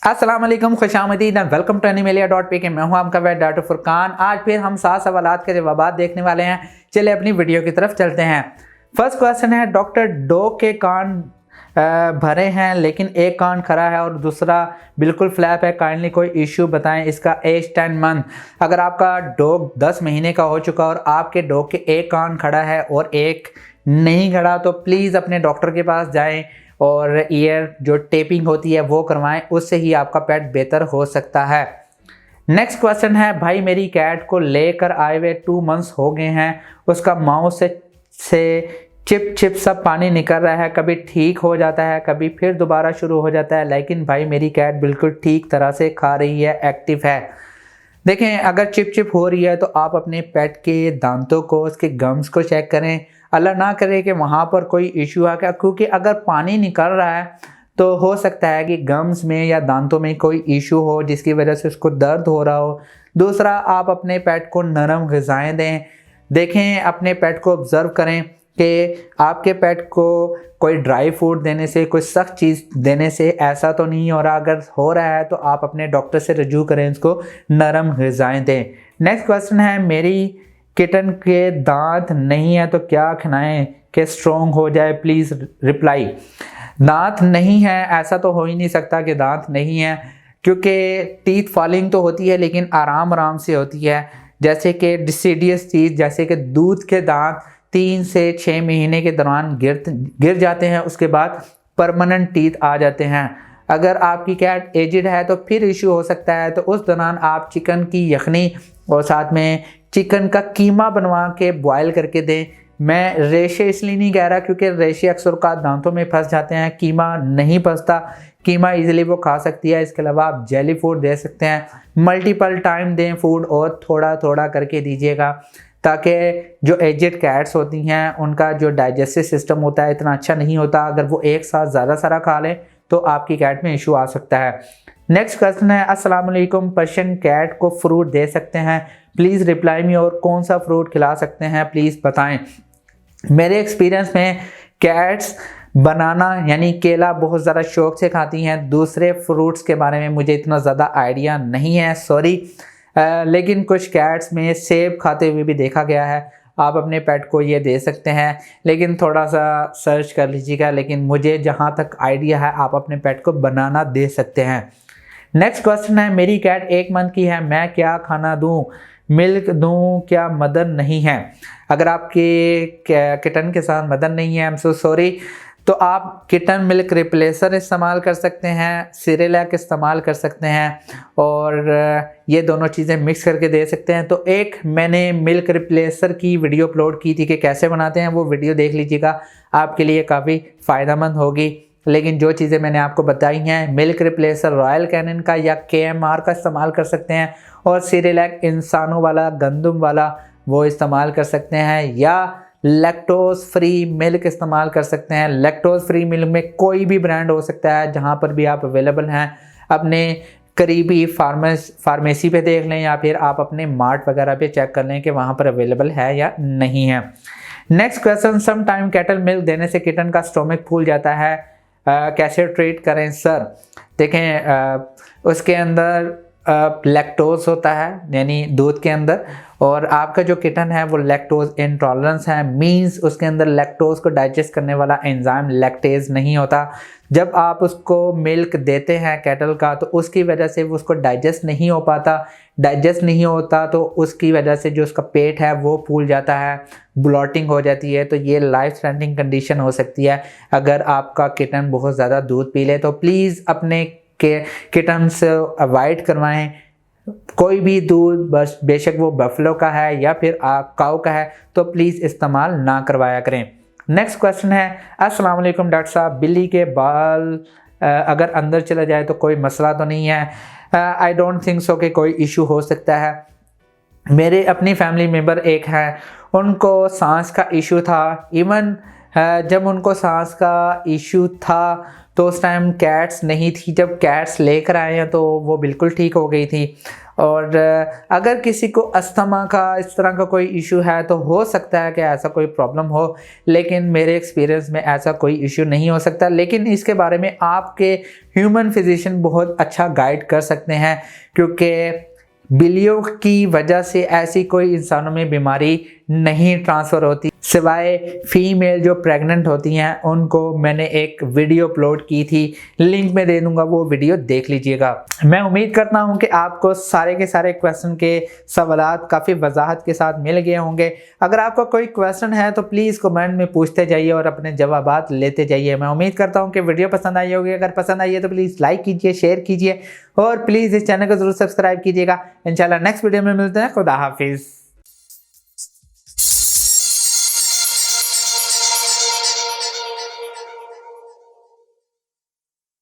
अस्सलाम वालेकुम, खुशामदीद and welcome to animalia.pk। मैं हूं आपका वेट डॉक्टर फुरकान। आज फिर हम 7 सवालात के जवाब देखने वाले हैं। चलिए अपनी वीडियो की तरफ चलते हैं। फर्स्ट क्वेश्चन है, डॉक्टर डॉग के कान भरे हैं लेकिन एक कान खरा है और दूसरा बिल्कुल फ्लैप है, काइंडली कोई इश्यू बताएं। इसका एज 10 मंथ। अगर आपका डॉग 10 महीने का हो चुका और आपके डॉग के एक कान खड़ा है और एक नहीं खड़ा तो प्लीज़ अपने डॉक्टर के पास जाएं और ईयर जो टेपिंग होती है वो करवाएं, उससे ही आपका पेट बेहतर हो सकता है। नेक्स्ट क्वेश्चन है, भाई मेरी कैट को लेकर आए हुए 2 मंथ्स हो गए हैं, उसका माउथ से चिप चिप सब पानी निकल रहा है, कभी ठीक हो जाता है कभी फिर दोबारा शुरू हो जाता है, लेकिन भाई मेरी कैट बिल्कुल ठीक तरह से खा रही है, एक्टिव है। देखें, अगर चिप चिप हो रही है तो आप अपने पेट के दांतों को, उसके गम्स को चेक करें। अल्लाह ना करे कि वहाँ पर कोई इशू आ गया, क्योंकि अगर पानी निकल रहा है तो हो सकता है कि गम्स में या दांतों में कोई इशू हो जिसकी वजह से उसको दर्द हो रहा हो। दूसरा, आप अपने पेट को नरम ग़िज़ाएँ दें। देखें, अपने पेट को ऑब्ज़र्व करें कि आपके पेट को कोई ड्राई फूड देने से, कोई सख्त चीज़ देने से ऐसा तो नहीं हो रहा। अगर हो रहा है तो आप अपने डॉक्टर से रजू करें, इसको नरम ग़िज़ाएँ दें। नेक्स्ट क्वेश्चन है, मेरी किटन के दांत नहीं है तो क्या खिलाएं कि स्ट्रॉन्ग हो जाए, प्लीज़ रिप्लाई। दांत नहीं है ऐसा तो हो ही नहीं सकता कि दांत नहीं है, क्योंकि टीथ फॉलिंग तो होती है लेकिन आराम आराम से होती है। जैसे कि डिसीडियस चीज़, जैसे कि दूध के दांत 3 से 6 महीने के दौरान गिर जाते हैं, उसके बाद परमानेंट टीथ आ जाते हैं। अगर आपकी कैट एजिड है तो फिर इशू हो सकता है, तो उस दौरान आप चिकन की यखनी और साथ में चिकन का कीमा बनवा के बॉयल करके दें। मैं रेशे इसलिए नहीं कह रहा क्योंकि रेशे अक्सर का दांतों में फंस जाते हैं, कीमा नहीं फंसता, कीमा इजीली वो खा सकती है। इसके अलावा आप जेली फूड दे सकते हैं, मल्टीपल टाइम दें फूड और थोड़ा थोड़ा करके दीजिएगा, ताकि जो एजेड कैट्स होती हैं उनका जो डाइजेस्टिव सिस्टम होता है इतना अच्छा नहीं होता। अगर वो एक साथ ज़्यादा सारा खा लें तो आपकी कैट में इशू आ सकता है। नेक्स्ट क्वेश्चन है, अस्सलाम वालेकुम, पर्शियन कैट को फ्रूट दे सकते हैं, प्लीज़ रिप्लाई मी, और कौन सा फ्रूट खिला सकते हैं प्लीज़ बताएं। मेरे एक्सपीरियंस में कैट्स बनाना यानी केला बहुत ज़्यादा शौक से खाती हैं। दूसरे फ्रूट्स के बारे में मुझे इतना ज़्यादा आइडिया नहीं है, सॉरी। लेकिन कुछ कैट्स में सेब खाते हुए भी देखा गया है। आप अपने पेट को ये दे सकते हैं, लेकिन थोड़ा सा सर्च कर लीजिएगा। लेकिन मुझे जहाँ तक आइडिया है आप अपने पेट को बनाना दे सकते हैं। नेक्स्ट क्वेश्चन है, मेरी कैट 1 मंथ की है, मैं क्या खाना दूं, मिल्क दूं, क्या मदर नहीं है। अगर आपके किटन के साथ मदर नहीं है, आई एम सो सॉरी, तो आप किटन मिल्क रिप्लेसर इस्तेमाल कर सकते हैं, सिरेलैक इस्तेमाल कर सकते हैं, और ये दोनों चीज़ें मिक्स करके दे सकते हैं। तो एक मैंने मिल्क रिप्लेसर की वीडियो अपलोड की थी कि कैसे बनाते हैं, वो वीडियो देख लीजिएगा, आपके लिए काफ़ी फ़ायदेमंद होगी। लेकिन जो चीज़ें मैंने आपको बताई हैं, मिल्क रिप्लेसर रॉयल कैनिन का या KMR का इस्तेमाल कर सकते हैं, और सिरेलैक इंसानों वाला, गंदम वाला वो इस्तेमाल कर सकते हैं, या लैक्टोज फ्री मिल्क इस्तेमाल कर सकते हैं। लैक्टोज फ्री मिल्क में कोई भी ब्रांड हो सकता है, जहाँ पर भी आप अवेलेबल हैं अपने करीबी फार्मेसी पे देख लें, या फिर आप अपने मार्ट वगैरह पे चेक कर लें कि वहाँ पर अवेलेबल है या नहीं है। Next question, some time cattle milk देने से किटन का स्टोमक फूल जाता है, कैसे ट्रीट करें सर। देखें, उसके अंदर लैक्टोज होता है यानी दूध के अंदर, और आपका जो किटन है वो लैक्टोज इंटॉलरेंस है, मींस उसके अंदर लैक्टोज को डाइजेस्ट करने वाला एंजाइम लैक्टेज नहीं होता। जब आप उसको मिल्क देते हैं कैटल का तो उसकी वजह से वो उसको डाइजेस्ट नहीं हो पाता, डाइजेस्ट नहीं होता तो उसकी वजह से जो उसका पेट है वो फूल जाता है, ब्लॉटिंग हो जाती है। तो ये लाइफ थ्रेटनिंग कंडीशन हो सकती है अगर आपका किटन बहुत ज़्यादा दूध पी ले। तो प्लीज़ अपने के किटन से अवॉइड करवाएं कोई भी दूध, बस बेशक वो बफलो का है या फिर काऊ का है, तो प्लीज़ इस्तेमाल ना करवाया करें। नेक्स्ट क्वेश्चन है, अस्सलाम वालेकुम डॉक्टर साहब, बिल्ली के बाल अगर अंदर चला जाए तो कोई मसला तो नहीं है। आई डोंट थिंक सो कि कोई इशू हो सकता है। मेरे अपनी फैमिली मेम्बर एक हैं, उनको सांस का इशू था। इवन जब उनको सांस का इशू था तो उस टाइम कैट्स नहीं थी। जब कैट्स लेकर आए हैं तो वो बिल्कुल ठीक हो गई थी। और अगर किसी को अस्थमा का इस तरह का कोई इशू है तो हो सकता है कि ऐसा कोई प्रॉब्लम हो, लेकिन मेरे एक्सपीरियंस में ऐसा कोई इशू नहीं हो सकता। लेकिन इसके बारे में आपके ह्यूमन फिजिशियन बहुत अच्छा गाइड कर सकते हैं, क्योंकि बिल्लियों की वजह से ऐसी कोई इंसानों में बीमारी नहीं ट्रांसफ़र होती, सिवाय फीमेल जो प्रेग्नेंट होती हैं उनको। मैंने एक वीडियो अपलोड की थी, लिंक में दे दूंगा, वो वीडियो देख लीजिएगा। मैं उम्मीद करता हूं कि आपको सारे के सारे क्वेश्चन के सवालात काफ़ी वजाहत के साथ मिल गए होंगे। अगर आपका कोई क्वेश्चन है तो प्लीज़ कमेंट में पूछते जाइए और अपने जवाबात लेते जाइए। मैं उम्मीद करता हूँ कि वीडियो पसंद आई होगी। अगर पसंद आई है तो प्लीज़ लाइक कीजिए, शेयर कीजिए और प्लीज़ इस चैनल को ज़रूर सब्सक्राइब कीजिएगा। इंशाल्लाह नेक्स्ट वीडियो में मिलते हैं। खुदा हाफिज़।